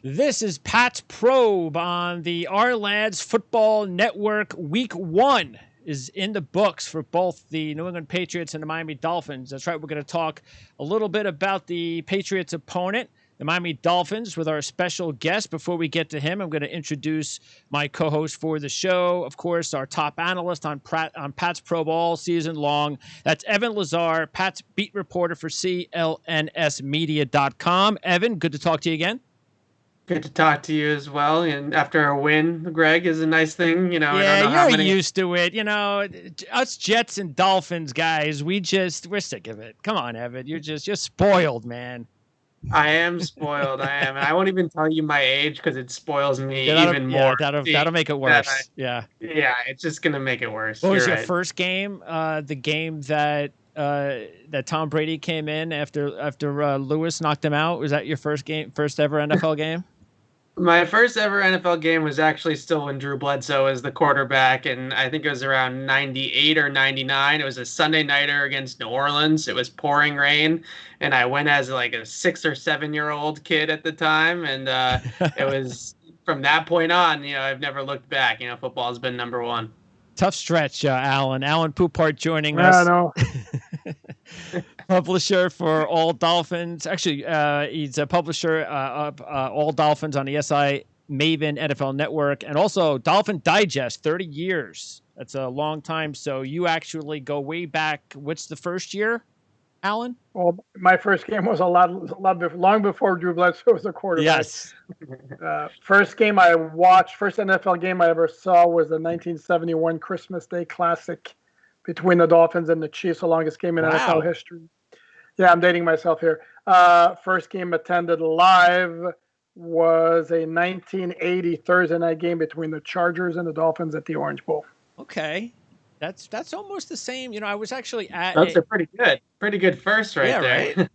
This is Pat's Probe on the Our Lads Football Network. Week 1 is in the books for both the New England Patriots and the Miami Dolphins. That's right, we're going to talk a little bit about the Patriots' opponent, the Miami Dolphins, with our special guest. Before we get to him, I'm going to introduce my co-host for the show, of course, our top analyst on Pat's Probe all season long. That's Evan Lazar, Pat's beat reporter for CLNSmedia.com. Evan, good to talk to you again. Good to talk to you as well. And after a win, Greg, is a nice thing. Yeah, I don't know you're how many. used to it. Us Jets and Dolphins guys, we're sick of it. Come on, Evan. You're spoiled, man. I am spoiled. I am. And I won't even tell you my age because it spoils me even more. Yeah, that'll make it worse. Yeah, it's just gonna make it worse. What was your first game? The game that Tom Brady came in after Lewis knocked him out. Was that your first ever NFL game? My first ever NFL game was actually still when Drew Bledsoe was the quarterback, and I think it was around 98 or 99. It was a Sunday nighter against New Orleans. It was pouring rain, and I went as like a 6 or 7 year old kid at the time, and it was from that point on, I've never looked back. Football has been number one. Tough stretch, Alan. Alan Poupart joining us. I know. Publisher for All Dolphins. Actually, he's a publisher of All Dolphins on the SI Maven NFL Network, and also Dolphin Digest, 30 years. That's a long time. So you actually go way back. What's the first year, Alan? Well, my first game was long before Drew Bledsoe was a quarterback. Yes. First NFL game I ever saw was the 1971 Christmas Day Classic between the Dolphins and the Chiefs, the longest game in NFL history. Yeah, I'm dating myself here. First game attended live was a 1980 Thursday night game between the Chargers and the Dolphins at the Orange Bowl. Okay. That's almost the same. I was actually at. That's a pretty good first there. Right?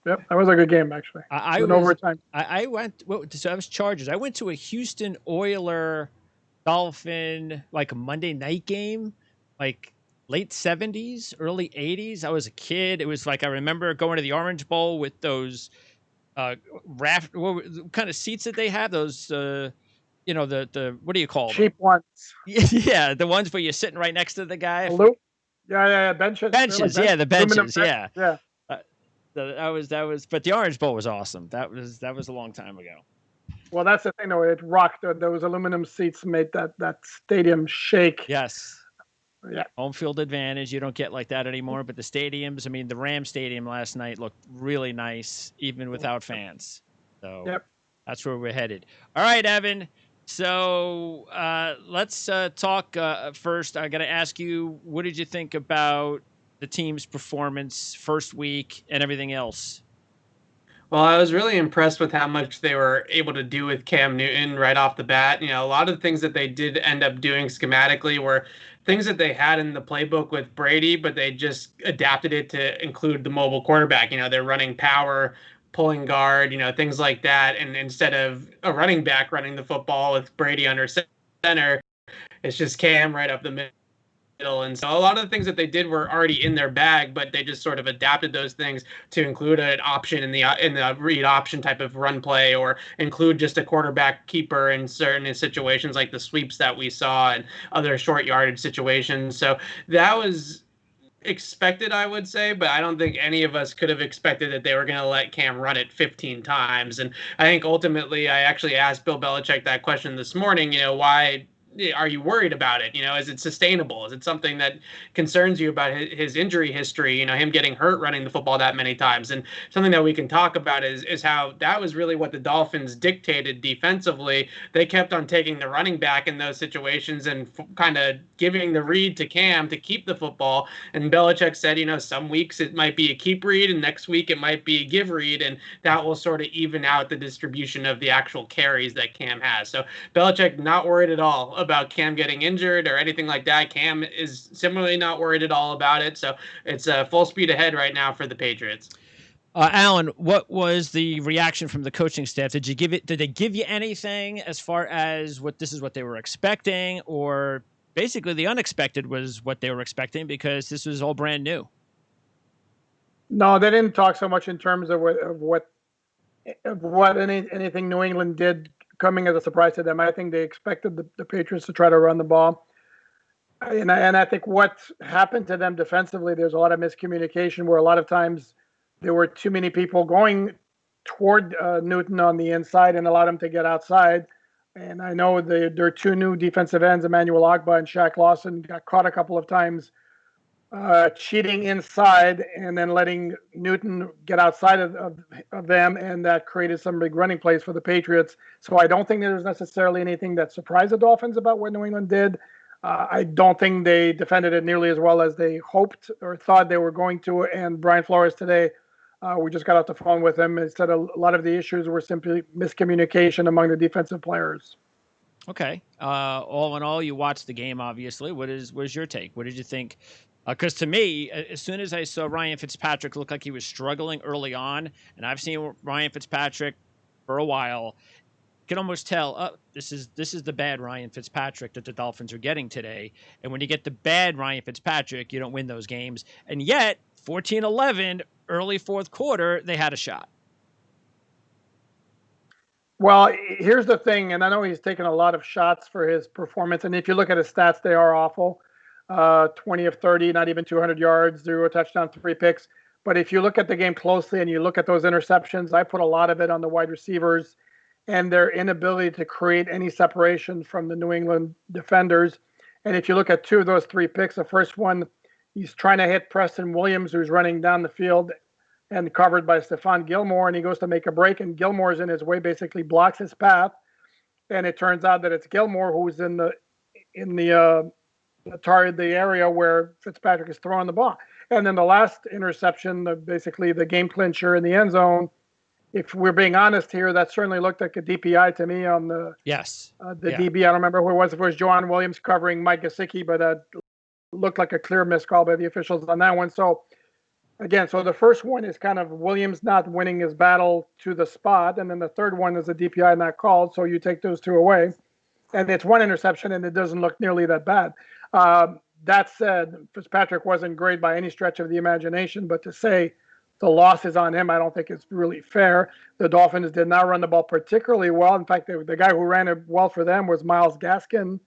Yep, that was a good game actually. Overtime. I went. So I was Chargers. I went to a Houston Oiler Dolphin like a Monday night game, like late 70s, early 80s. I was a kid. It was like I remember going to the Orange Bowl with those what kind of seats that they have? Those the what do you call them? Cheap ones. Yeah, the ones where you're sitting right next to the guy. Yeah, benches. Benches, yeah, the benches, yeah. Yeah. That was, but the Orange Bowl was awesome. That was a long time ago. Well, that's the thing, though. It rocked. Those aluminum seats made that stadium shake. Yes. Yeah. Home field advantage. You don't get like that anymore. But the stadiums, I mean, the Ram Stadium last night looked really nice, even without fans. So That's where we're headed. All right, Evan. So let's talk first. I got to ask you, what did you think about the team's performance first week and everything else? Well, I was really impressed with how much they were able to do with Cam Newton right off the bat. A lot of the things that they did end up doing schematically were things that they had in the playbook with Brady, but they just adapted it to include the mobile quarterback. They're running power, pulling guard, things like that. And instead of a running back running the football with Brady under center, it's just Cam right up the middle. And so a lot of the things that they did were already in their bag, but they just sort of adapted those things to include an option in the read option type of run play, or include just a quarterback keeper in certain situations like the sweeps that we saw and other short yardage situations. So that was expected, I would say, but I don't think any of us could have expected that they were going to let Cam run it 15 times. And I think ultimately I actually asked Bill Belichick that question this morning, why are you worried about it? Is it sustainable? Is it something that concerns you about his injury history, him getting hurt running the football that many times? And something that we can talk about is how that was really what the Dolphins dictated defensively. They kept on taking the running back in those situations and kind of giving the read to Cam to keep the football. And Belichick said, some weeks it might be a keep read and next week it might be a give read. And that will sort of even out the distribution of the actual carries that Cam has. So Belichick not worried at all about Cam getting injured or anything like that. Cam is similarly not worried at all about it. So it's full speed ahead right now for the Patriots. Alan, what was the reaction from the coaching staff? Did they give you anything as far as what they were expecting, or basically the unexpected was what they were expecting because this was all brand new? No, they didn't talk so much in terms of what anything New England did coming as a surprise to them. I think they expected the Patriots to try to run the ball. And I think what happened to them defensively, there's a lot of miscommunication where a lot of times there were too many people going toward Newton on the inside and allowed him to get outside. And I know their two new defensive ends, Emmanuel Ogbah and Shaq Lawson, got caught a couple of times cheating inside and then letting Newton get outside of them, and that created some big running plays for the Patriots. So I don't think there's necessarily anything that surprised the Dolphins about what New England did. I don't think they defended it nearly as well as they hoped or thought they were going to. And Brian Flores today, we just got off the phone with him, and said a lot of the issues were simply miscommunication among the defensive players. Okay. All in all, you watched the game, obviously. What's your take? What did you think? Because to me, as soon as I saw Ryan Fitzpatrick look like he was struggling early on, and I've seen Ryan Fitzpatrick for a while, you can almost tell, this is the bad Ryan Fitzpatrick that the Dolphins are getting today. And when you get the bad Ryan Fitzpatrick, you don't win those games. And yet, 14-11, early fourth quarter, they had a shot. Well, here's the thing, and I know he's taken a lot of shots for his performance, and if you look at his stats, they are awful. 20 of 30, not even 200 yards, 0 touchdowns, 3 picks. But if you look at the game closely and you look at those interceptions, I put a lot of it on the wide receivers and their inability to create any separation from the New England defenders. And if you look at 2 of those 3 picks, the first one, he's trying to hit Preston Williams, who's running down the field and covered by Stephon Gilmore, and he goes to make a break, and Gilmore's in his way, basically blocks his path. And it turns out that it's Gilmore who's in the area where Fitzpatrick is throwing the ball. And then the last interception, basically the game clincher in the end zone, if we're being honest here, that certainly looked like a DPI to me on the DB. I don't remember who it was. If it was Joanne Williams covering Mike Gesicki, but that looked like a clear miscall by the officials on that one. So again, so the first one is kind of Williams not winning his battle to the spot, and then the third one is a DPI not called. So you take those 2 away, and it's 1 interception, and it doesn't look nearly that bad. That said, Fitzpatrick wasn't great by any stretch of the imagination, but to say the loss is on him, I don't think it's really fair. The Dolphins did not run the ball particularly well. In fact, the guy who ran it well for them was Myles Gaskin,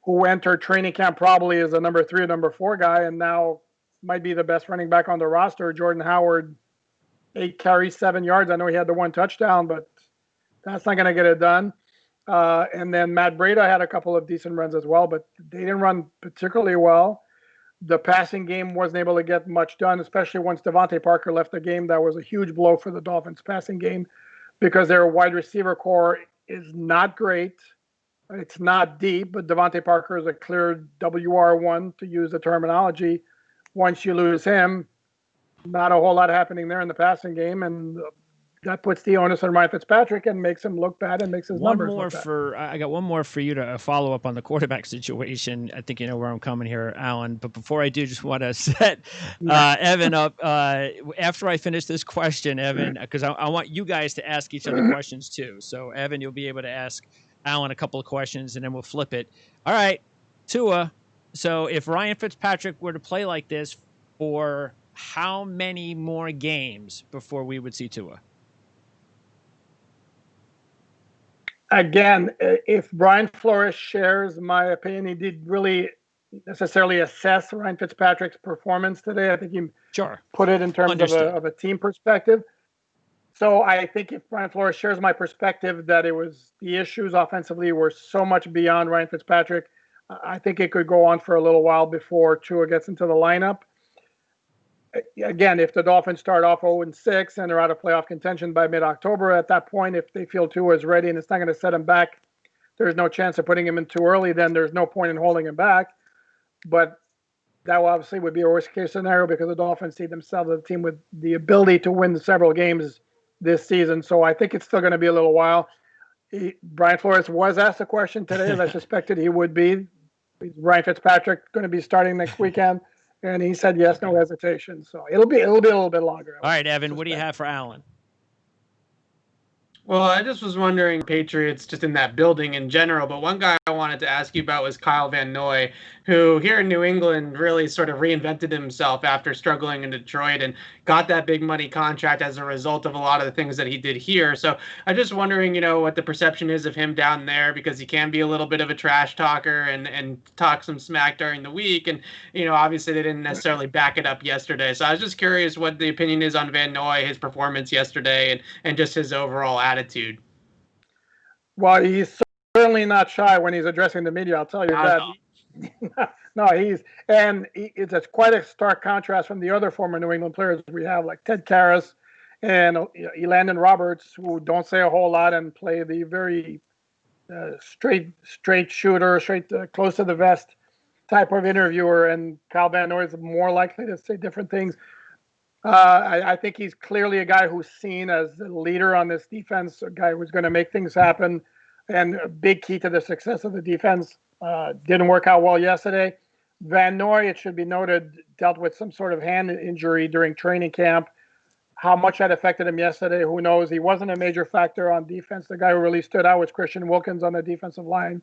who entered training camp probably as a number 3 or number 4 guy, and now might be the best running back on the roster. Jordan Howard, 8 carries, 7 yards. I know he had the 1 touchdown, but that's not going to get it done. And then Matt Breida had a couple of decent runs as well, but they didn't run particularly well. The passing game wasn't able to get much done, especially once Devontae Parker left the game. That was a huge blow for the Dolphins passing game because their wide receiver core is not great. It's not deep, but Devontae Parker is a clear WR1, to use the terminology. Once you lose him, not a whole lot happening there in the passing game, and that puts the onus on Ryan Fitzpatrick and makes him look bad and makes his numbers look bad. I got one more for you to follow up on the quarterback situation. I think you know where I'm coming here, Alan. But before I do, just want to set Evan up. After I finish this question, Evan, because I want you guys to ask each other questions too. So, Evan, you'll be able to ask Alan a couple of questions, and then we'll flip it. All right, Tua. So if Ryan Fitzpatrick were to play like this for how many more games before we would see Tua? Again, if Brian Flores shares my opinion, he did really necessarily assess Ryan Fitzpatrick's performance today. I think he put it in terms of a team perspective. So I think if Brian Flores shares my perspective that it was the issues offensively were so much beyond Ryan Fitzpatrick, I think it could go on for a little while before Tua gets into the lineup. Again, if the Dolphins start off 0-6 and they're out of playoff contention by mid-October, at that point, if they feel Tua is ready and it's not going to set him back, there's no chance of putting him in too early, then there's no point in holding him back. But that obviously would be a worst-case scenario because the Dolphins see themselves as a team with the ability to win several games this season. So I think it's still going to be a little while. Brian Flores was asked a question today, as I suspected he would be. Is Ryan Fitzpatrick going to be starting next weekend? And he said yes, no hesitation. So it'll be a little bit longer. All right, Evan, what do you have for Alan? Well, I just was wondering, Patriots just in that building in general, but one guy I wanted to ask you about was Kyle Van Noy, who here in New England really sort of reinvented himself after struggling in Detroit and got that big money contract as a result of a lot of the things that he did here. So I'm just wondering, what the perception is of him down there, because he can be a little bit of a trash talker and talk some smack during the week. And, obviously they didn't necessarily back it up yesterday. So I was just curious what the opinion is on Van Noy, his performance yesterday, and just his overall attitude. Well, he's certainly not shy when he's addressing the media. I'll tell you that. No, it's quite a stark contrast from the other former New England players we have, like Ted Karras and Elandon Roberts, who don't say a whole lot and play the very straight shooter, close to the vest type of interviewer. And Kyle Van Noy is more likely to say different things. I think he's clearly a guy who's seen as a leader on this defense, a guy who's going to make things happen, and a big key to the success of the defense. Didn't work out well yesterday. Van Noy, it should be noted, dealt with some sort of hand injury during training camp. How much that affected him yesterday, who knows? He wasn't a major factor on defense. The guy who really stood out was Christian Wilkins on the defensive line.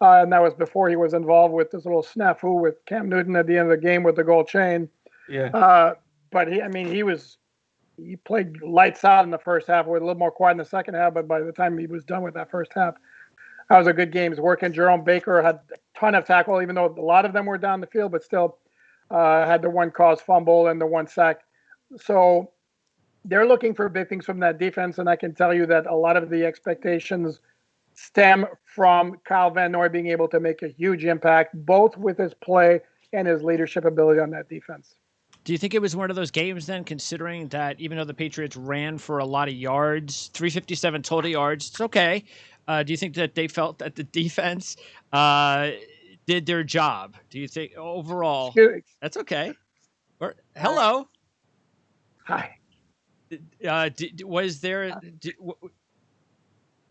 And that was before he was involved with this little snafu with Cam Newton at the end of the game with the gold chain. Yeah. But he played lights out in the first half, with a little more quiet in the second half. But by the time he was done with that first half, that was a good game. He was working. Jerome Baker had a ton of tackle, even though a lot of them were down the field, but still had the one caused fumble and the one sack. So they're looking for big things from that defense. And I can tell you that a lot of the expectations stem from Kyle Van Noy being able to make a huge impact, both with his play and his leadership ability on that defense. Do you think it was one of those games then, considering that even though the Patriots ran for a lot of yards, 357 total yards, it's okay. Do you think that they felt that the defense did their job? Do you think overall that's okay? Or hello, hi. Was there?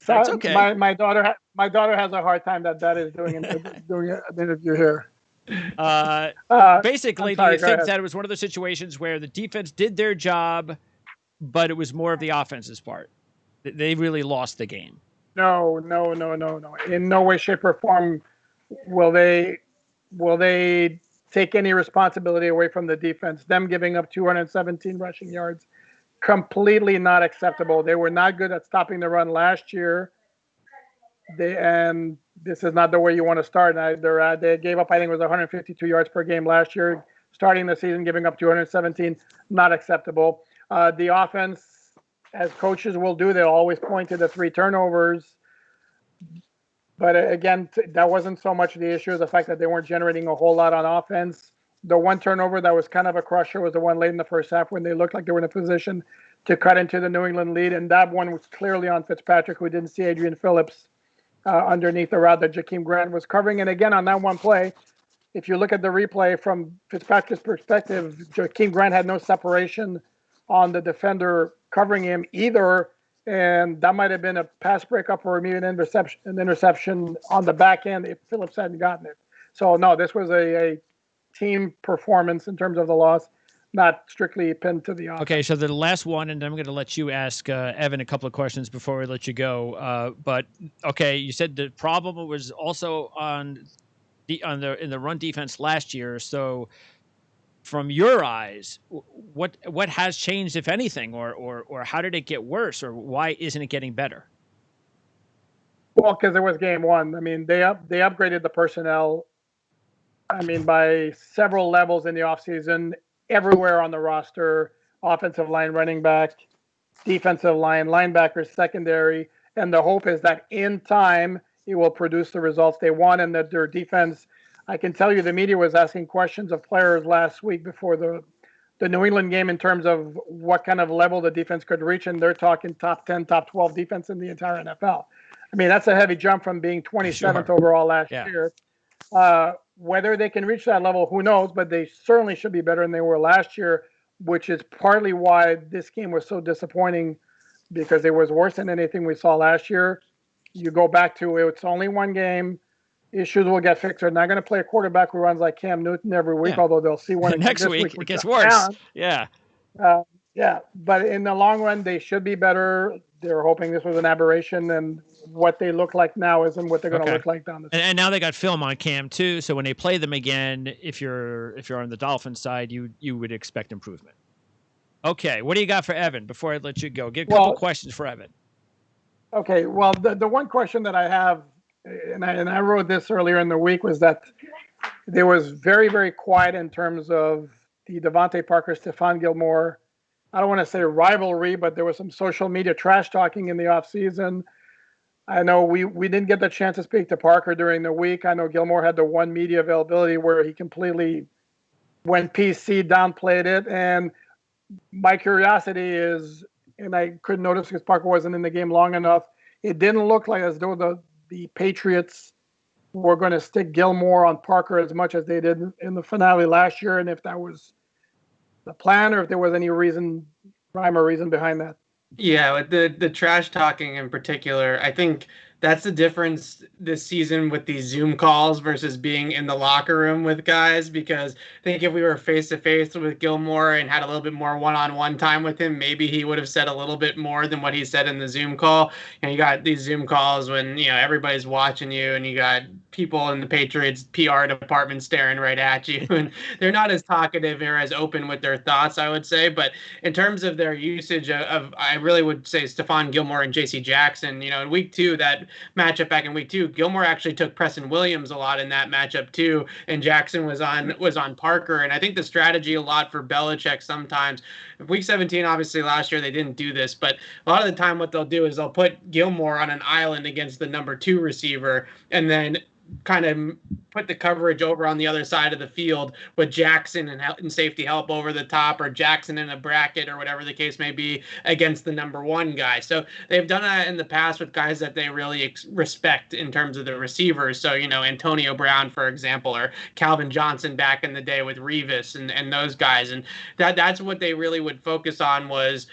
That's okay. My daughter has a hard time that is doing an interview here. Basically, do you think that it was one of those situations where the defense did their job, but it was more of the offense's part? They really lost the game. No. In no way, shape, or form will they take any responsibility away from the defense. Them giving up 217 rushing yards, completely not acceptable. They were not good at stopping the run last year. And this is not the way you want to start. They gave up, I think it was 152 yards per game last year. Starting the season, giving up 217, not acceptable. The offense, as coaches will do, they'll always point to the 3 turnovers. But again, that wasn't so much the issue as the fact that they weren't generating a whole lot on offense. The one turnover that was kind of a crusher was the one late in the first half when they looked like they were in a position to cut into the New England lead. And that one was clearly on Fitzpatrick, who didn't see Adrian Phillips underneath the route that Jakeem Grant was covering. And again, on that one play, if you look at the replay from Fitzpatrick's perspective, Jakeem Grant had no separation on the defender covering him either. And that might have been a pass breakup or maybe an interception on the back end if Phillips hadn't gotten it. So, no, this was a team performance in terms of the loss, not strictly pinned to the offense. Okay, so the last one, and I'm going to let you ask Evan a couple of questions before we let you go. But okay, you said the problem was also in the run defense last year. So, from your eyes, what has changed, if anything, or how did it get worse, or why isn't it getting better? Well, because it was game one. I mean, they upgraded the personnel. I mean, by several levels in the offseason, everywhere on the roster, offensive line, running back, defensive line, linebackers, secondary. And the hope is that in time, it will produce the results they want and that their defense, I can tell you the media was asking questions of players last week before the New England game in terms of what kind of level the defense could reach. And they're talking top 10, top 12 defense in the entire NFL. I mean, that's a heavy jump from being 27th overall last year. Whether they can reach that level, who knows? But they certainly should be better than they were last year, which is partly why this game was so disappointing, because it was worse than anything we saw last year. You go back to it's only one game. Issues will get fixed. They're not going to play a quarterback who runs like Cam Newton every week, although they'll see one next week. It gets worse. But in the long run, they should be better. they're hoping this was an aberration, and what they look like now isn't what they're going to look like down the stretch. And now they got film on Cam too, so when they play them again, if you're on the Dolphins side, you would expect improvement. Okay, what do you got for Evan before I let you go? Get a couple questions for Evan. Okay, well, the one question that I have, and I wrote this earlier in the week, was that there was very, very quiet in terms of the Devontae Parker, Stephon Gilmore, I don't want to say rivalry, but there was some social media trash talking in the offseason. I know we didn't get the chance to speak to Parker during the week. I know Gilmore had the one media availability where he completely went PC, downplayed it. And my curiosity is, and I couldn't notice because Parker wasn't in the game long enough, it didn't look like as though the Patriots were going to stick Gilmore on Parker as much as they did in the finale last year, and if that was the plan or if there was any rhyme or reason behind that. Yeah, with the trash talking in particular, I think that's the difference this season with these Zoom calls versus being in the locker room with guys, because I think if we were face to face with Gilmore and had a little bit more one-on-one time with him, maybe he would have said a little bit more than what he said in the Zoom call. You got these Zoom calls when, everybody's watching you and you got people in the Patriots PR department staring right at you, and they're not as talkative or as open with their thoughts, I would say. But in terms of their usage of I really would say Stephon Gilmore and JC Jackson, in week 2, that matchup back in week 2, Gilmore actually took Preston Williams a lot in that matchup too, and Jackson was on Parker. And I think the strategy a lot for Belichick sometimes, week 17, obviously last year they didn't do this, but a lot of the time what they'll do is they'll put Gilmore on an island against the number 2 receiver, and then kind of put the coverage over on the other side of the field with Jackson and safety help over the top, or Jackson in a bracket or whatever the case may be against the number 1 guy. So they've done that in the past with guys that they really respect in terms of the receivers. So, Antonio Brown, for example, or Calvin Johnson back in the day with Revis and those guys. And that's what they really would focus on was,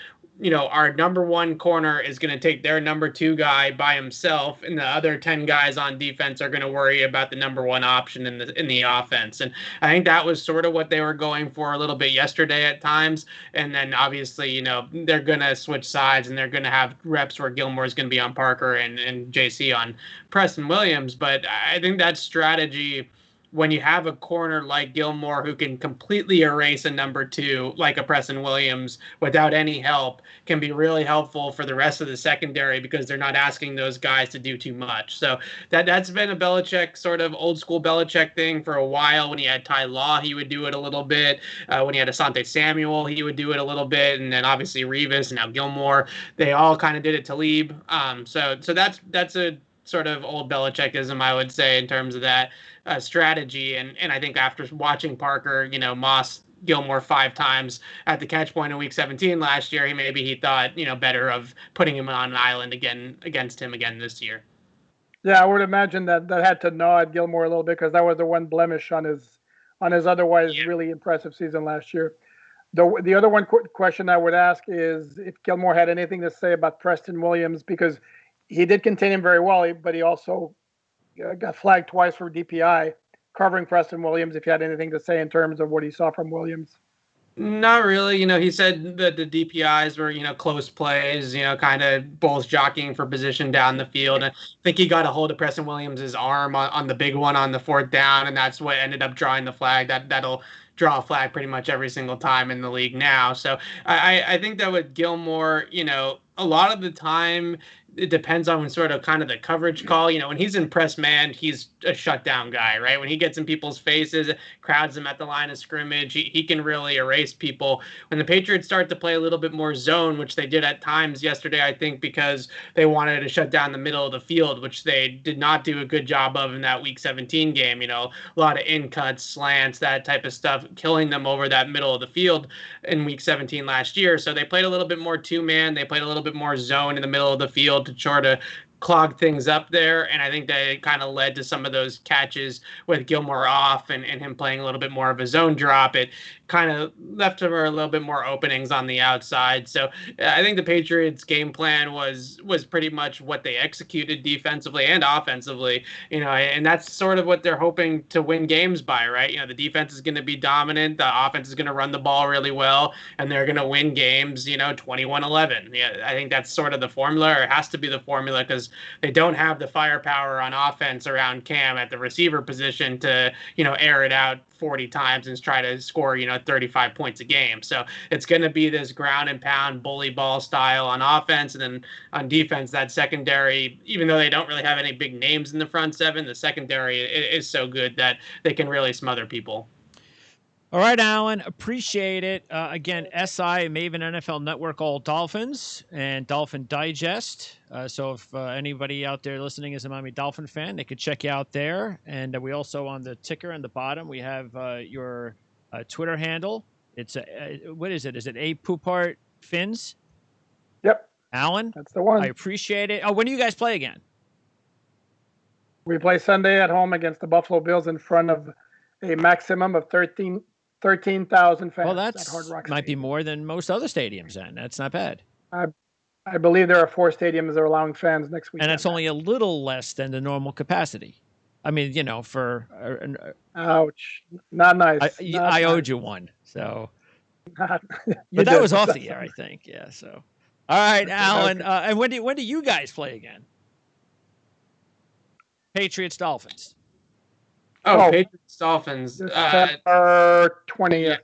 our number 1 corner is going to take their number 2 guy by himself, and the other 10 guys on defense are going to worry about the number 1 option in the offense. And I think that was sort of what they were going for a little bit yesterday at times. And then obviously, they're going to switch sides and they're going to have reps where Gilmore is going to be on Parker and JC on Preston Williams. But I think that strategy, when you have a corner like Gilmore who can completely erase a number 2, like a Preston Williams, without any help, can be really helpful for the rest of the secondary because they're not asking those guys to do too much. So that's been a Belichick, sort of old school Belichick thing for a while. When he had Ty Law, he would do it a little bit. When he had Asante Samuel, he would do it a little bit. And then obviously Revis and now Gilmore, they all kind of did it to Talib. So that's a sort of old Belichickism, I would say, in terms of that strategy. And I think after watching Parker, Moss Gilmore 5 times at the catch point in week 17 last year, he thought, better of putting him on an island again against him again this year. Yeah, I would imagine that had to gnaw at Gilmore a little bit because that was the one blemish on his otherwise really impressive season last year. The other one question I would ask is if Gilmore had anything to say about Preston Williams, because he did contain him very well, but he also got flagged twice for DPI covering Preston Williams. If you had anything to say in terms of what he saw from Williams. Not really. He said that the DPIs were, close plays, kind of both jockeying for position down the field. And I think he got a hold of Preston Williams' arm on the big one on the 4th down, and that's what ended up drawing the flag. That'll draw a flag pretty much every single time in the league now. So I think that with Gilmore, a lot of the time it depends on sort of kind of the coverage call. When he's in press man, he's a shutdown guy, right? When he gets in people's faces, crowds them at the line of scrimmage, he can really erase people. When the Patriots start to play a little bit more zone, which they did at times yesterday, I think because they wanted to shut down the middle of the field, which they did not do a good job of in that week 17 game. A lot of in cuts, slants, that type of stuff, killing them over that middle of the field in week 17 last year. So they played a little bit more 2-man. They played a little bit more zone in the middle of the field to try to clogged things up there. And I think that it kind of led to some of those catches with Gilmore off and him playing a little bit more of a zone drop. It kind of left her a little bit more openings on the outside. So I think the Patriots game plan was pretty much what they executed defensively and offensively, and that's sort of what they're hoping to win games by, right? The defense is going to be dominant. The offense is going to run the ball really well, and they're going to win games, 21-11. Yeah, I think that's sort of the formula, or it has to be the formula, because they don't have the firepower on offense around Cam at the receiver position to, air it out 40 times and try to score, 35 points a game. So it's going to be this ground and pound bully ball style on offense. And then on defense, that secondary, even though they don't really have any big names in the front seven, the secondary is so good that they can really smother people. All right, Alan, appreciate it. Again, SI, Maven NFL Network, All Dolphins, and Dolphin Digest. So if anybody out there listening is a Miami Dolphin fan, they could check you out there. And we also, on the ticker on the bottom, we have your Twitter handle. It's what is it? Is it A Poupart Fins? Yep. Alan? That's the one. I appreciate it. Oh, when do you guys play again? We play Sunday at home against the Buffalo Bills in front of a maximum of 13,000 fans. Well, that might be more than most other stadiums then. That's not bad. I believe there are 4 stadiums that are allowing fans next week. And it's only a little less than the normal capacity. I mean, for... Ouch. Not nice. I owed you one, so... But that was off the air, I think. Yeah, so... All right, Alan. Okay. And when do you guys play again? Patriots, Dolphins. Oh, Patriots, Dolphins. December 20th.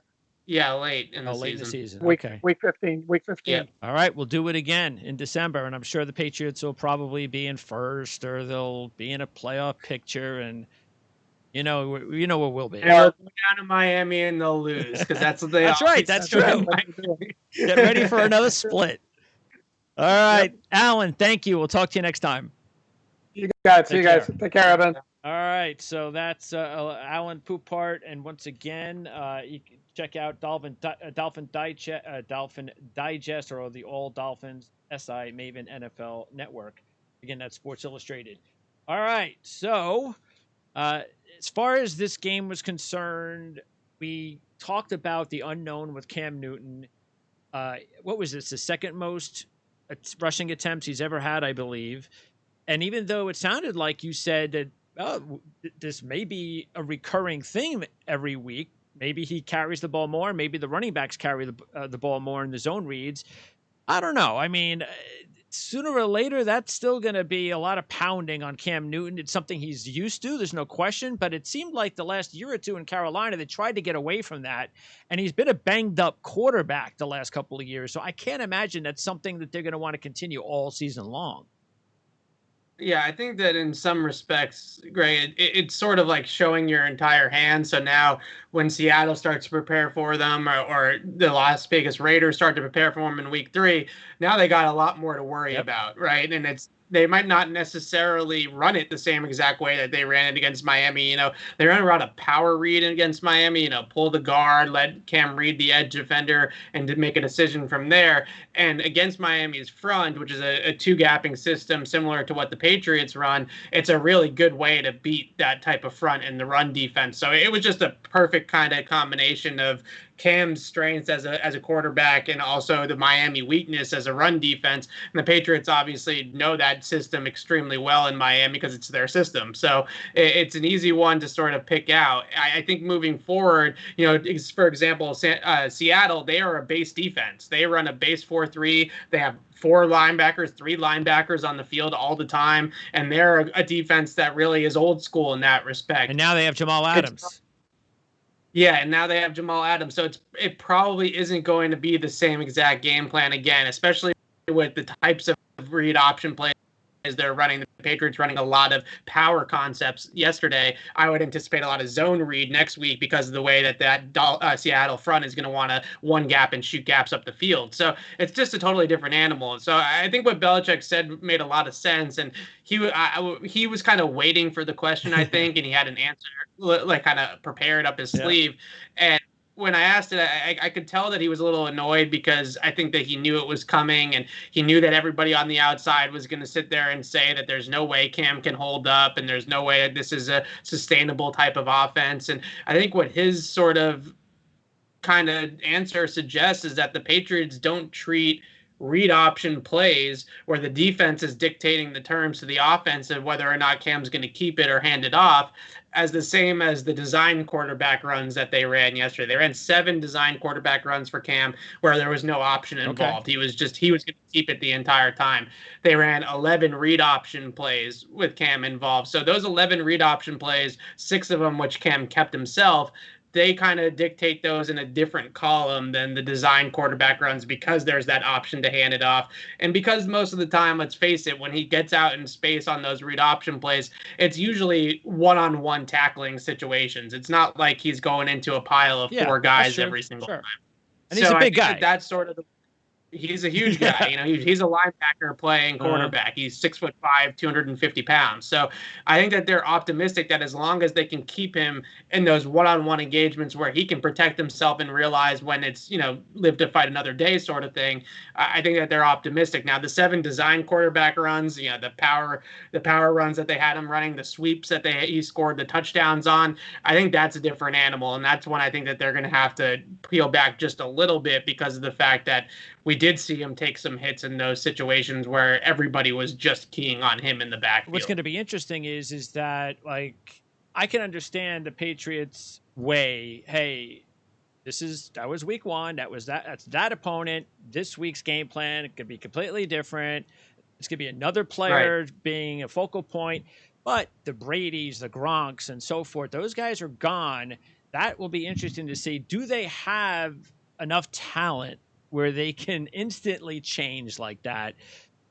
Yeah, late in the season. Week 15. Yeah. All right, we'll do it again in December, and I'm sure the Patriots will probably be in first, or they'll be in a playoff picture, and you know where we'll be. They'll go down to Miami and they'll lose, because that's what they. That's right. That's true. Get ready for another split. All right, yep. Alan. Thank you. We'll talk to you next time. You guys. See you guys. Take care, Evan. All right, so that's Alan Poupart, and once again, you can check out Dolphin Digest, or the All Dolphins SI Maven NFL Network. Again, that's Sports Illustrated. All right, so as far as this game was concerned, we talked about the unknown with Cam Newton. What was this? The second most rushing attempts he's ever had, I believe. And even though it sounded like you said that, this may be a recurring thing every week. Maybe he carries the ball more. Maybe the running backs carry the ball more in the zone reads. I don't know. I mean, sooner or later, that's still going to be a lot of pounding on Cam Newton. It's something he's used to. There's no question. But it seemed like the last year or two in Carolina, they tried to get away from that. And he's been a banged-up quarterback the last couple of years. So I can't imagine that's something that they're going to want to continue all season long. Yeah, I think that in some respects, Greg, it's sort of like showing your entire hand. So now when Seattle starts to prepare for them, or the Las Vegas Raiders start to prepare for them in week 3, now they got a lot more to worry about, right? And they might not necessarily run it the same exact way that they ran it against Miami. They ran around a power read against Miami, pull the guard, let Cam read the edge defender, and to make a decision from there. And against Miami's front, which is a 2-gapping system similar to what the Patriots run, it's a really good way to beat that type of front in the run defense. So it was just a perfect kind of combination of Cam's strengths as a quarterback and also the Miami weakness as a run defense. And the Patriots obviously know that system extremely well in Miami because it's their system. So it's an easy one to sort of pick out. I think moving forward, for example, Seattle, they are a base defense. They run a base 4-3. They have 4 linebackers, 3 linebackers on the field all the time. And they're a defense that really is old school in that respect. And now they have Jamal Adams. Yeah, and now they have Jamal Adams. So it probably isn't going to be the same exact game plan again, especially with the types of read option plays they're running. The Patriots running a lot of power concepts yesterday. I would anticipate a lot of zone read next week because of the way that Seattle front is going to want to one gap and shoot gaps up the field. So it's just a totally different animal. So I think what Belichick said made a lot of sense. And he was kind of waiting for the question, I think, and he had an answer like kind of prepared up his sleeve. And when I asked it, I could tell that he was a little annoyed because I think that he knew it was coming, and he knew that everybody on the outside was going to sit there and say that there's no way Cam can hold up and there's no way that this is a sustainable type of offense. And I think what his sort of kind of answer suggests is that the Patriots don't treat read option plays where the defense is dictating the terms to the offense of whether or not Cam's going to keep it or hand it off as the same as the design quarterback runs that they ran yesterday. They ran 7 design quarterback runs for Cam where there was no option involved. Okay. He was going to keep it the entire time. They ran 11 read option plays with Cam involved. So those 11 read option plays, 6 of them which Cam kept himself, they kind of dictate those in a different column than the design quarterback runs because there's that option to hand it off. And because most of the time, let's face it, when he gets out in space on those read option plays, it's usually one-on-one tackling situations. It's not like he's going into a pile of 4 guys every single time. And he's a big guy. That's sort of he's a huge guy. You know, he's a linebacker playing quarterback. He's 6'5", 250 pounds. So I think that they're optimistic that as long as they can keep him in those one-on-one engagements where he can protect himself and realize when it's, you know, live to fight another day sort of thing, I think that they're optimistic. Now, the 7 design quarterback runs, you know, the power runs that they had him running, the sweeps that he scored the touchdowns on, I think that's a different animal. And that's when I think that they're going to have to peel back just a little bit because of the fact that we did see him take some hits in those situations where everybody was just keying on him in the backfield. What's going to be interesting is that, like, I can understand the Patriots' way. Hey, that was week 1. That's that opponent. This week's game plan, it could be completely different. It's going to be another player being a focal point. But the Bradys, the Gronks, and so forth, those guys are gone. That will be interesting to see. Do they have enough talent where they can instantly change like that?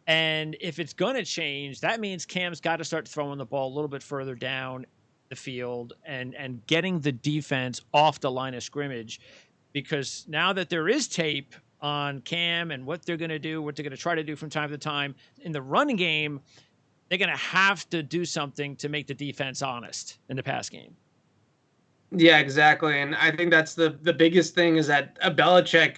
And if it's going to change, that means Cam's got to start throwing the ball a little bit further down the field and getting the defense off the line of scrimmage, because now that there is tape on Cam and what they're going to do, what they're going to try to do from time to time in the running game, they're going to have to do something to make the defense honest in the pass game. Yeah, exactly. And I think that's the biggest thing is that a Belichick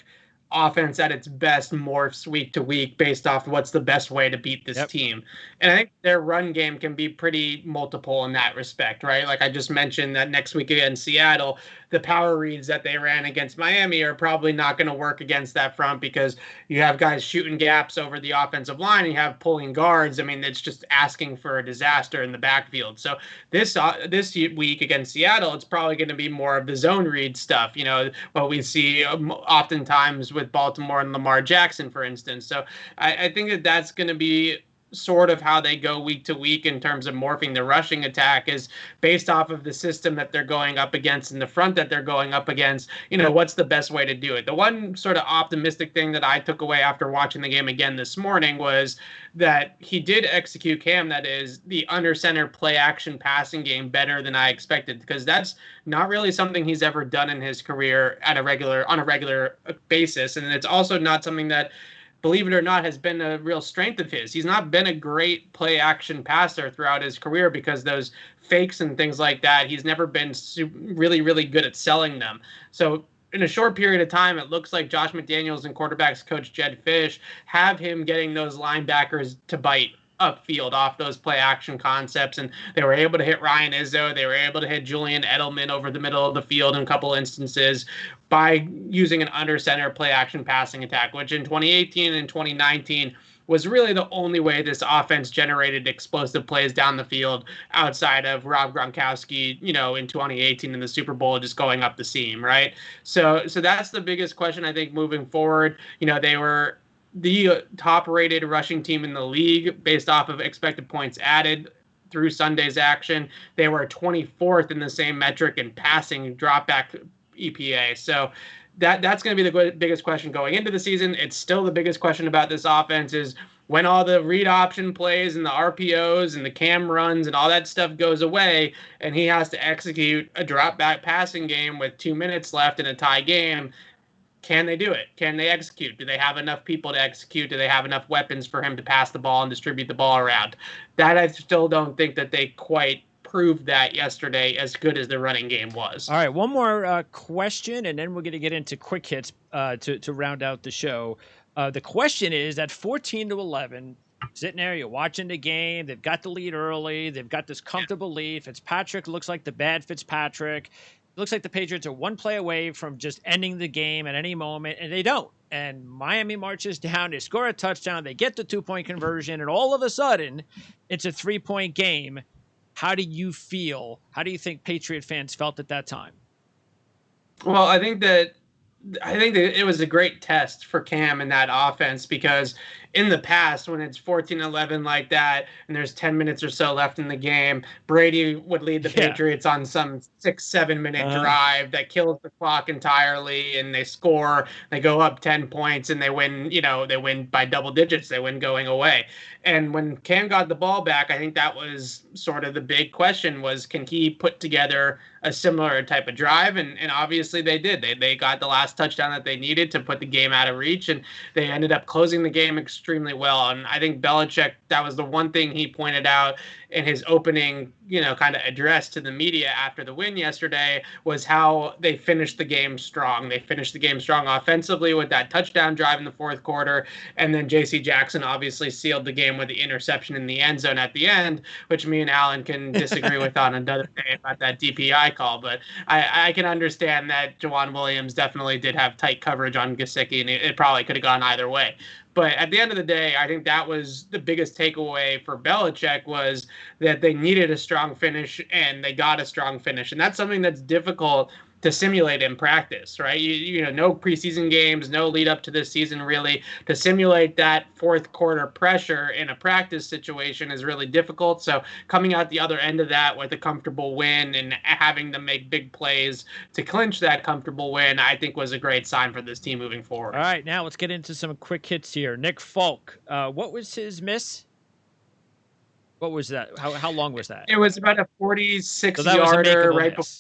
offense at its best morphs week to week based off what's the best way to beat this team. And I think their run game can be pretty multiple in that respect, right? Like I just mentioned that next week against Seattle, the power reads that they ran against Miami are probably not going to work against that front because you have guys shooting gaps over the offensive line, and you have pulling guards. I mean, it's just asking for a disaster in the backfield. So this week against Seattle, it's probably going to be more of the zone read stuff, you know, what we see oftentimes with Baltimore and Lamar Jackson, for instance. So I think that that's going to be sort of how they go week to week in terms of morphing the rushing attack is based off of the system that they're going up against and the front that they're going up against. You know, what's the best way to do it? The one sort of optimistic thing that I took away after watching the game again this morning was that he did execute Cam, that is the under center play action passing game, better than I expected, because that's not really something he's ever done in his career on a regular basis. And it's also not something that, believe it or not, has been a real strength of his. He's not been a great play action passer throughout his career because those fakes and things like that, he's never been really, really good at selling them. So in a short period of time, it looks like Josh McDaniels and quarterbacks coach Jed Fish have him getting those linebackers to bite upfield off those play action concepts, and they were able to hit Ryan Izzo. They were able to hit Julian Edelman over the middle of the field in a couple instances by using an under center play action passing attack, which in 2018 and 2019 was really the only way this offense generated explosive plays down the field outside of Rob Gronkowski, you know, in 2018 in the Super Bowl, just going up the seam, right? So that's the biggest question, I think, moving forward. You know, they were the top-rated rushing team in the league based off of expected points added through Sunday's action. They were 24th in the same metric in passing dropback EPA. So that's going to be the biggest question going into the season. It's still the biggest question about this offense is when all the read option plays and the RPOs and the cam runs and all that stuff goes away and he has to execute a drop back passing game with 2 minutes left in a tie game. Can they do it? Can they execute? Do they have enough people to execute? Do they have enough weapons for him to pass the ball and distribute the ball around? That I still don't think that they quite proved that yesterday, as good as the running game was. All right, one more question, and then we're going to get into quick hits to round out the show. The question is, at 14-11, sitting there, you're watching the game. They've got the lead early. They've got this comfortable lead. Fitzpatrick looks like the bad Fitzpatrick. It looks like the Patriots are one play away from just ending the game at any moment, and they don't. And Miami marches down. They score a touchdown. They get the 2-point conversion, and all of a sudden, it's a 3-point game. How do you feel? How do you think Patriot fans felt at that time? Well, I think that it was a great test for Cam in that offense, because in the past, when it's 14-11 like that and there's 10 minutes or so left in the game, Brady would lead the Patriots on some 6-7 minute drive that kills the clock entirely, and they score, they go up 10 points, and they win, they win by double digits. They win going away. And when Cam got the ball back, I think that was sort of the big question, was, can he put together a similar type of drive? And obviously they did. They got the last touchdown that they needed to put the game out of reach, and they ended up closing the game extremely well. And I think Belichick, that was the one thing he pointed out in his opening, kind of address to the media after the win yesterday, was how they finished the game strong. They finished the game strong offensively with that touchdown drive in the fourth quarter. And then J.C. Jackson obviously sealed the game with the interception in the end zone at the end, which me and Alan can disagree with on another day about that DPI call. But I can understand that Jawan Williams definitely did have tight coverage on Gesicki, and it probably could have gone either way. But at the end of the day, I think that was the biggest takeaway for Belichick, was that they needed a strong finish, and they got a strong finish. And that's something that's difficult to simulate in practice, right? No preseason games, no lead up to this season really. To simulate that fourth quarter pressure in a practice situation is really difficult. So coming out the other end of that with a comfortable win and having them make big plays to clinch that comfortable win, I think was a great sign for this team moving forward. All right, now let's get into some quick hits here. Nick Folk, what was his miss? What was that? How long was that? It was about a 46-yarder right before.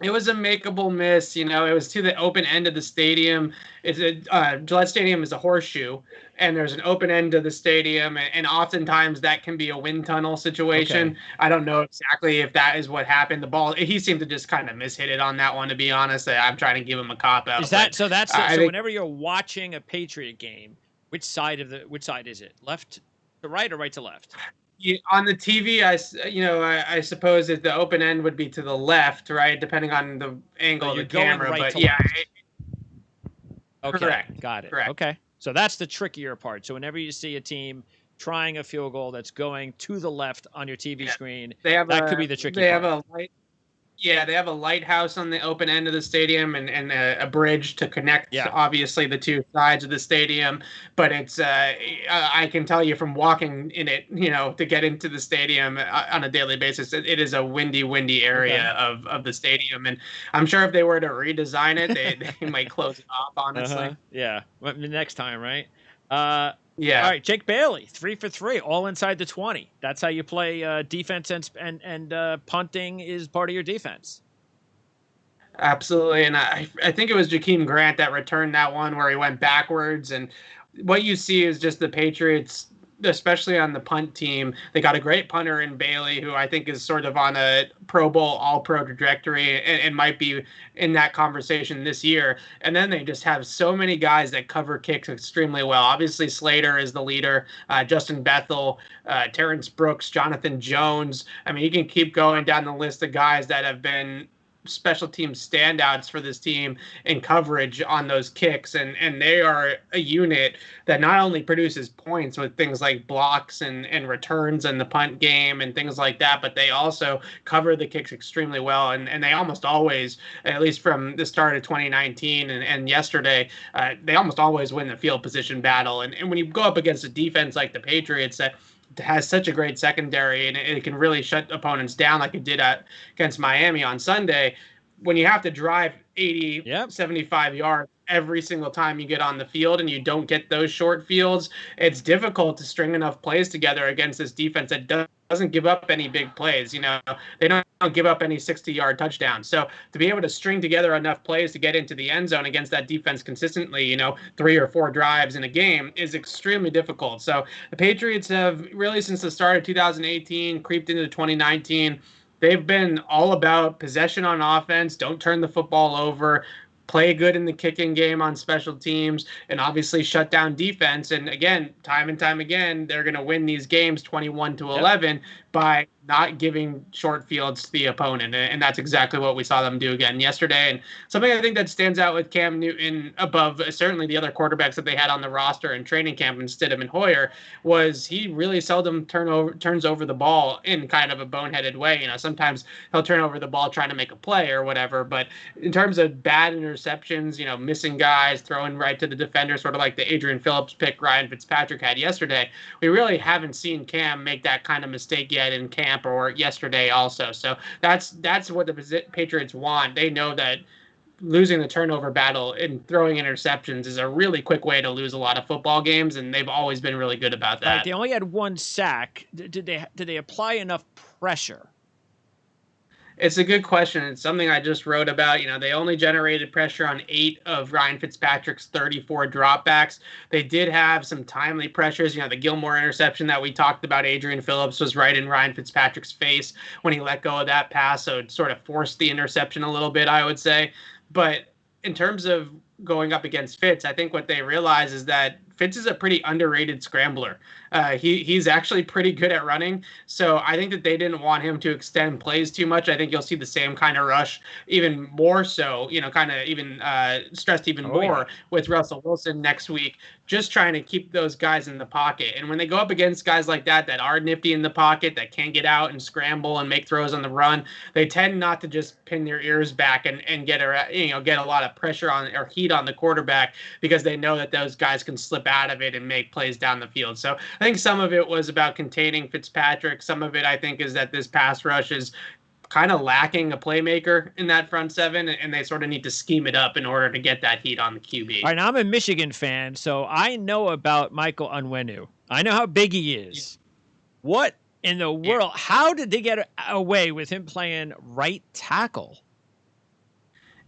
It was a makeable miss. It was to the open end of the stadium. Gillette Stadium is a horseshoe, and there's an open end to the stadium, and oftentimes that can be a wind tunnel situation. Okay. I don't know exactly if that is what happened. The ball, he seemed to just kind of mishit it on that one, to be honest. I'm trying to give him a cop out. Is that so? That's so whenever you're watching a Patriot game, which side is it? Left to right or right to left? Yeah, on the TV, I suppose that the open end would be to the left, right, depending on the angle of the camera. Right, but yeah, okay, correct. Got it. Correct. Okay, so that's the trickier part. So whenever you see a team trying a field goal that's going to the left on your TV screen, that could be the tricky part. They have a lighthouse on the open end of the stadium and a bridge to connect, obviously, the two sides of the stadium. But it's, I can tell you from walking in it, to get into the stadium on a daily basis, it is a windy area of the stadium. And I'm sure if they were to redesign it, they might close it off, honestly. Yeah, next time, right? Yeah. All right, Jake Bailey, 3 for 3, all inside the 20. That's how you play defense, and punting is part of your defense. Absolutely, and I think it was Jakeem Grant that returned that one where he went backwards. And what you see is just the Patriots, especially on the punt team, they got a great punter in Bailey, who I think is sort of on a Pro Bowl, all-pro trajectory and might be in that conversation this year. And then they just have so many guys that cover kicks extremely well. Obviously, Slater is the leader, Justin Bethel, Terrence Brooks, Jonathan Jones. I mean, you can keep going down the list of guys that have been special team standouts for this team in coverage on those kicks, and they are a unit that not only produces points with things like blocks and returns in the punt game and things like that, but they also cover the kicks extremely well, and they almost always, at least from the start of 2019 and yesterday, they almost always win the field position battle. And when you go up against a defense like the Patriots that has such a great secondary, and it can really shut opponents down like it did against Miami on Sunday, when you have to drive 80, 75 yards every single time you get on the field and you don't get those short fields, it's difficult to string enough plays together against this defense that doesn't give up any big plays. They don't give up any 60-yard touchdowns. So to be able to string together enough plays to get into the end zone against that defense consistently, 3 or 4 drives in a game is extremely difficult. So the Patriots have really, since the start of 2018, creeped into 2019. They've been all about possession on offense, don't turn the football over, play good in the kicking game on special teams, and obviously shut down defense. And again, time and time again, they're going to win these games 21-11 by not giving short fields to the opponent. And that's exactly what we saw them do again yesterday. And something I think that stands out with Cam Newton above certainly the other quarterbacks that they had on the roster in training camp instead of Hoyer was he really seldom turns over the ball in kind of a boneheaded way. Sometimes he'll turn over the ball trying to make a play or whatever. But in terms of bad interceptions, missing guys, throwing right to the defender, sort of like the Adrian Phillips pick Ryan Fitzpatrick had yesterday, we really haven't seen Cam make that kind of mistake yet in camp or yesterday also. So that's what the Patriots want. They know that losing the turnover battle and throwing interceptions is a really quick way to lose a lot of football games, and they've always been really good about that. Right, they only had 1 sack. Did they apply enough pressure? It's a good question. It's something I just wrote about. They only generated pressure on 8 of Ryan Fitzpatrick's 34 dropbacks. They did have some timely pressures. The Gilmore interception that we talked about, Adrian Phillips was right in Ryan Fitzpatrick's face when he let go of that pass, so it sort of forced the interception a little bit, I would say. But in terms of going up against Fitz, I think what they realize is that Fitz is a pretty underrated scrambler. He's actually pretty good at running. So I think that they didn't want him to extend plays too much. I think you'll see the same kind of rush, even more so, kind of even stressed even more with Russell Wilson next week, just trying to keep those guys in the pocket. And when they go up against guys like that are nifty in the pocket, that can get out and scramble and make throws on the run, they tend not to just pin their ears back and get a lot of pressure on or heat on the quarterback, because they know that those guys can slip out of it and make plays down the field. So I think some of it was about containing Fitzpatrick. Some of it, I think, is that this pass rush is kind of lacking a playmaker in that front seven, and they sort of need to scheme it up in order to get that heat on the QB. All right, now I'm a Michigan fan, so I know about Michael Onwenu. I know how big he is. What in the world? How did they get away with him playing right tackle?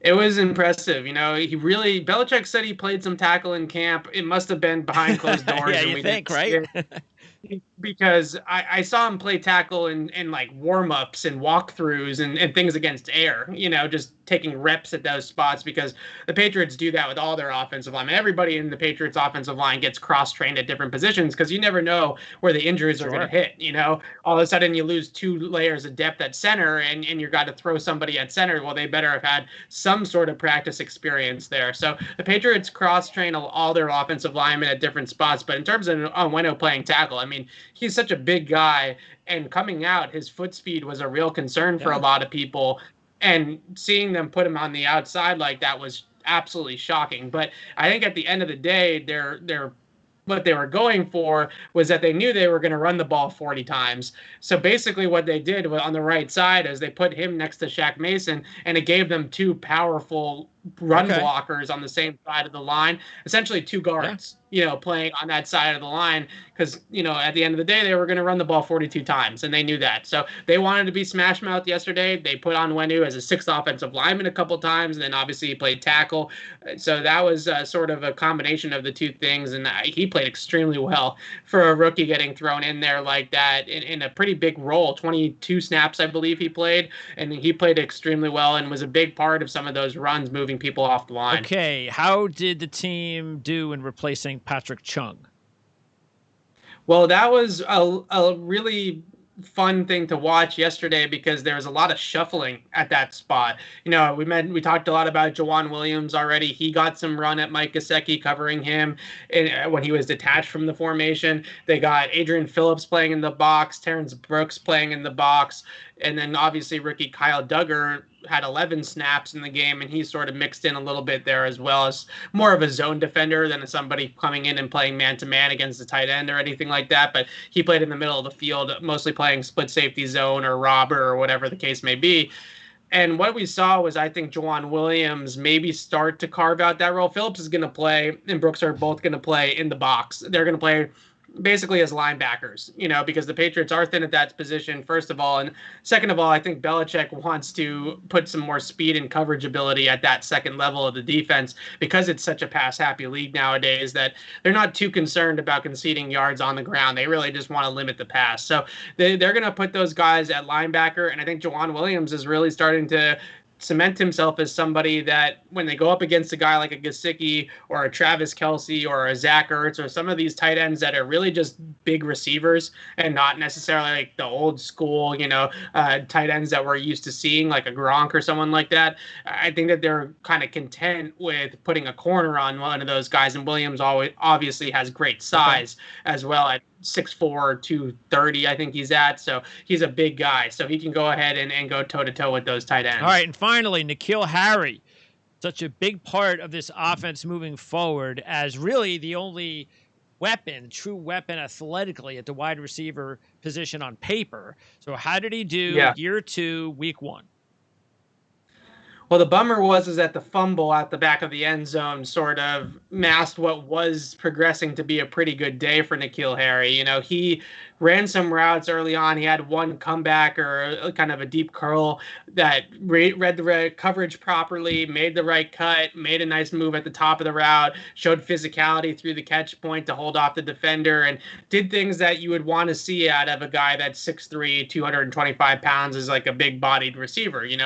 It was impressive. Belichick said he played some tackle in camp. It must have been behind closed doors. Yeah, you think, right? Because I saw him play tackle in like warm-ups and walkthroughs and things against air, just taking reps at those spots, because the Patriots do that with all their offensive line. Everybody in the Patriots offensive line gets cross-trained at different positions, because you never know where the injuries are going to hit. All of a sudden you lose 2 layers of depth at center and you got to throw somebody at center. Well, they better have had some sort of practice experience there. So the Patriots cross-train all their offensive linemen at different spots. But in terms of Onwenu playing tackle, he's such a big guy, and coming out, his foot speed was a real concern for a lot of people. And seeing them put him on the outside like that was absolutely shocking. But I think at the end of the day, what they were going for was that they knew they were going to run the ball 40 times. So basically what they did on the right side is they put him next to Shaq Mason, and it gave them 2 powerful run blockers on the same side of the line, essentially 2 guards, playing on that side of the line, because, at the end of the day, they were going to run the ball 42 times, and they knew that. So they wanted to be smash mouth yesterday. They put on Onwenu as a 6th offensive lineman a couple times, and then obviously he played tackle. So that was sort of a combination of the 2 things, and he played extremely well for a rookie getting thrown in there like that in a pretty big role. 22 snaps, I believe he played, and he played extremely well and was a big part of some of those runs moving people off the line. Okay, how did the team do in replacing Patrick Chung? Well, that was a really fun thing to watch yesterday, because there was a lot of shuffling at that spot. We talked a lot about Jawan Williams already. He got some run at Mike Gesicki covering him when he was detached from the formation. They got Adrian Phillips playing in the box, Terrence Brooks playing in the box, and then obviously rookie Kyle Duggar had 11 snaps in the game, and he sort of mixed in a little bit there as well, as more of a zone defender than somebody coming in and playing man-to-man against the tight end or anything like that. But he played in the middle of the field, mostly playing split safety zone or robber or whatever the case may be. And what we saw was, I think, Jawan Williams maybe start to carve out that role. Phillips is going to play, and Brooks are both going to play in the box. They're going to play basically as linebackers, because the Patriots are thin at that position, first of all. And second of all, I think Belichick wants to put some more speed and coverage ability at that second level of the defense because it's such a pass-happy league nowadays that they're not too concerned about conceding yards on the ground. They really just want to limit the pass. So they're going to put those guys at linebacker. And I think Jawan Williams is really starting to cement himself as somebody that when they go up against a guy like a Gesicki or a Travis Kelce or a Zach Ertz or some of these tight ends that are really just big receivers and not necessarily like the old school, tight ends that we're used to seeing, like a Gronk or someone like that. I think that they're kind of content with putting a corner on one of those guys. And Williams always obviously has great size as well at 6'4", 230, I think he's at. So he's a big guy. So he can go ahead and go toe-to-toe with those tight ends. All right, and finally, Nikhil Harry, such a big part of this offense moving forward as really the only true weapon athletically at the wide receiver position on paper. So how did he do year 2, week 1? Well, the bummer is that the fumble at the back of the end zone sort of masked what was progressing to be a pretty good day for Nikhil Harry. He ran some routes early on. He had one comeback or kind of a deep curl that read the coverage properly, made the right cut, made a nice move at the top of the route, showed physicality through the catch point to hold off the defender, and did things that you would want to see out of a guy that's 6'3", 225 pounds, is like a big-bodied receiver. You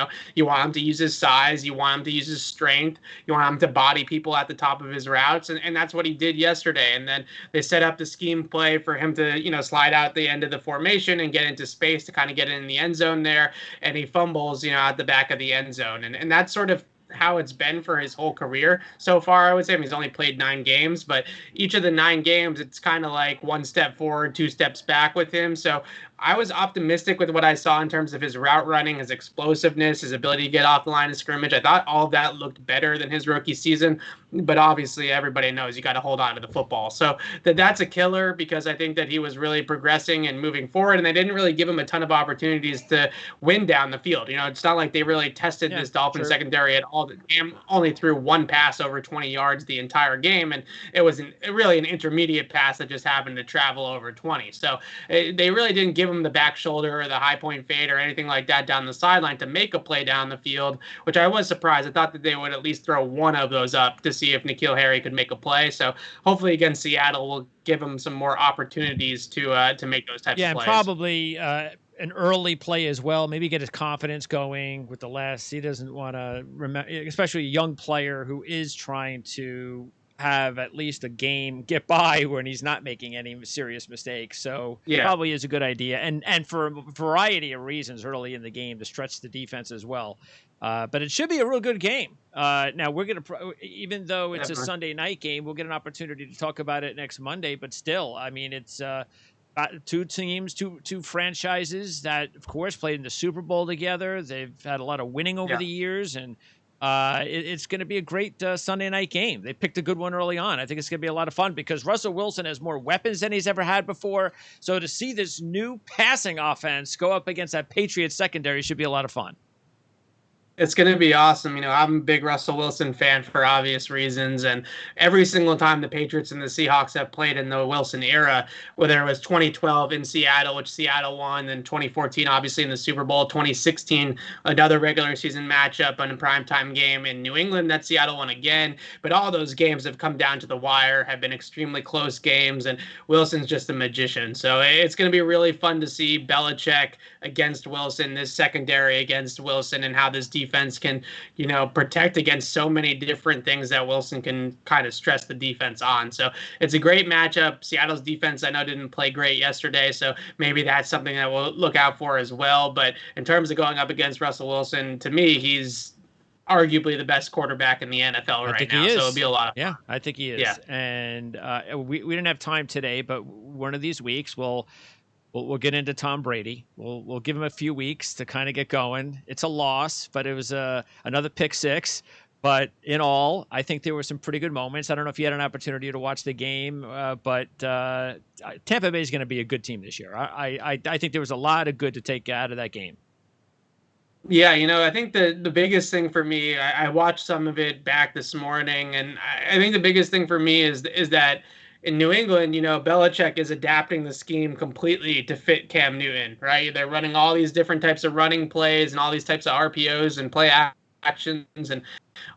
want him to use his size, you want him to use his strength, you want him to body people at the top of his routes, and that's what he did yesterday. And then they set up the scheme play for him to, slide out the end of the formation and get into space to kind of get in the end zone there, and he fumbles, at the back of the end zone. And that's sort of how it's been for his whole career so far. I would say he's only played 9 games, but each of the 9 games, it's kind of like 1 step forward, 2 steps back with him. So I was optimistic with what I saw in terms of his route running, his explosiveness, his ability to get off the line of scrimmage. I thought all of that looked better than his rookie season, but obviously everybody knows you got to hold on to the football. So that's a killer because I think that he was really progressing and moving forward, and they didn't really give him a ton of opportunities to win down the field. It's not like they really tested this Dolphin secondary at all. Only threw 1 pass over 20 yards the entire game, and it was really an intermediate pass that just happened to travel over 20. So they really didn't give him the back shoulder or the high point fade or anything like that down the sideline to make a play down the field, which I was surprised. I thought that they would at least throw one of those up to see if Nikhil Harry could make a play. So hopefully against Seattle, we'll give him some more opportunities to make those types of plays. Yeah, and probably an early play as well. Maybe get his confidence going with the last. He doesn't want to remember, especially a young player who is trying to have at least a game get by when he's not making any serious mistakes. So probably is a good idea. And for a variety of reasons early in the game to stretch the defense as well. But it should be a real good game. Now we're going to, even though it's a Sunday night game, we'll get an opportunity to talk about it next Monday, but still, I mean, it's 2 teams, two franchises that of course played in the Super Bowl together. They've had a lot of winning over the years, and it's going to be a great Sunday night game. They picked a good one early on. I think it's going to be a lot of fun because Russell Wilson has more weapons than he's ever had before. So to see this new passing offense go up against that Patriots secondary should be a lot of fun. It's going to be awesome. I'm a big Russell Wilson fan for obvious reasons. And every single time the Patriots and the Seahawks have played in the Wilson era, whether it was 2012 in Seattle, which Seattle won, then 2014, obviously in the Super Bowl, 2016, another regular season matchup on a primetime game in New England that Seattle won again. But all those games have come down to the wire, have been extremely close games, and Wilson's just a magician. So it's going to be really fun to see Belichick against Wilson, this secondary against Wilson, and how this defense can, protect against so many different things that Wilson can kind of stress the defense on. So it's a great matchup. Seattle's defense, I know, didn't play great yesterday, so maybe that's something that we'll look out for as well. But in terms of going up against Russell Wilson, to me, he's arguably the best quarterback in the NFL right now. So it'll be a lot of fun. Yeah, I think he is. Yeah. And we didn't have time today, but one of these weeks we'll get into Tom Brady. We'll give him a few weeks to kind of get going. It's a loss, but it was another pick six. But in all, I think there were some pretty good moments. I don't know if you had an opportunity to watch the game, but Tampa Bay is going to be a good team this year. I think there was a lot of good to take out of that game. Yeah, I think the biggest thing for me, I watched some of it back this morning, and I think the biggest thing for me is that in New England, Belichick is adapting the scheme completely to fit Cam Newton, right? They're running all these different types of running plays and all these types of RPOs and play actions and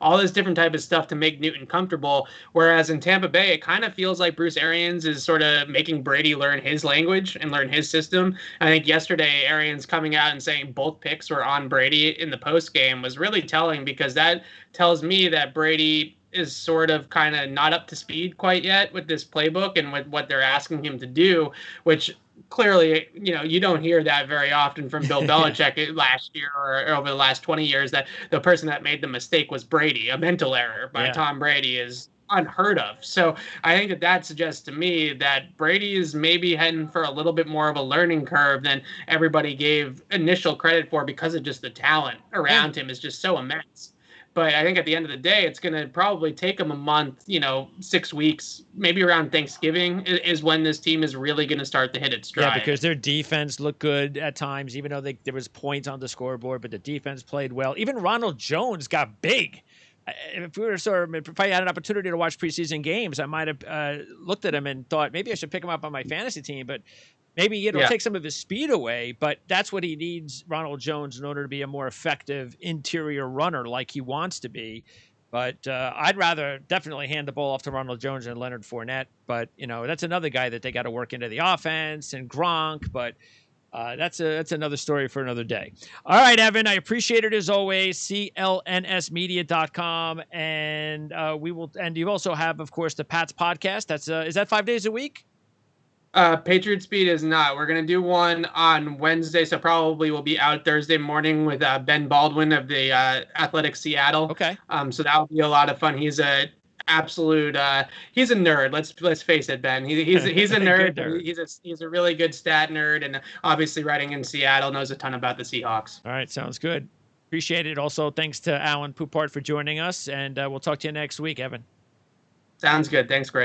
all this different type of stuff to make Newton comfortable. Whereas in Tampa Bay, it kind of feels like Bruce Arians is sort of making Brady learn his language and learn his system. I think yesterday, Arians coming out and saying both picks were on Brady in the post game was really telling, because that tells me that Brady is sort of kind of not up to speed quite yet with this playbook and with what they're asking him to do, which clearly, you don't hear that very often from Bill Belichick last year or over the last 20 years, that the person that made the mistake was Brady. A mental error by Tom Brady is unheard of. So I think that suggests to me that Brady is maybe heading for a little bit more of a learning curve than everybody gave initial credit for, because of just the talent around him is just so immense. But I think at the end of the day, it's going to probably take them a month, 6 weeks, maybe around Thanksgiving is when this team is really going to start to hit its stride. Yeah, because their defense looked good at times, even though there was points on the scoreboard, but the defense played well. Even Ronald Jones got big. If I had an opportunity to watch preseason games, I might have looked at him and thought maybe I should pick him up on my fantasy team, but maybe it'll take some of his speed away. But that's what he needs, Ronald Jones, in order to be a more effective interior runner like he wants to be. But I'd rather definitely hand the ball off to Ronald Jones than Leonard Fournette. But, that's another guy that they got to work into the offense, and Gronk. But that's another story for another day. All right, Evan, I appreciate it as always. CLNSmedia.com. And and you also have, of course, the Pats podcast. Is that 5 days a week? Patriot Speed is not. We're going to do one on Wednesday, so probably we'll be out Thursday morning with Ben Baldwin of the Athletic Seattle. Okay. So that will be a lot of fun. He's a absolute he's a nerd. Let's face it, Ben. He's a nerd. nerd. He's a really good stat nerd, and obviously writing in Seattle, knows a ton about the Seahawks. All right, sounds good. Appreciate it. Also, thanks to Alan Poupart for joining us, and we'll talk to you next week, Evan. Sounds good. Thanks, Greg.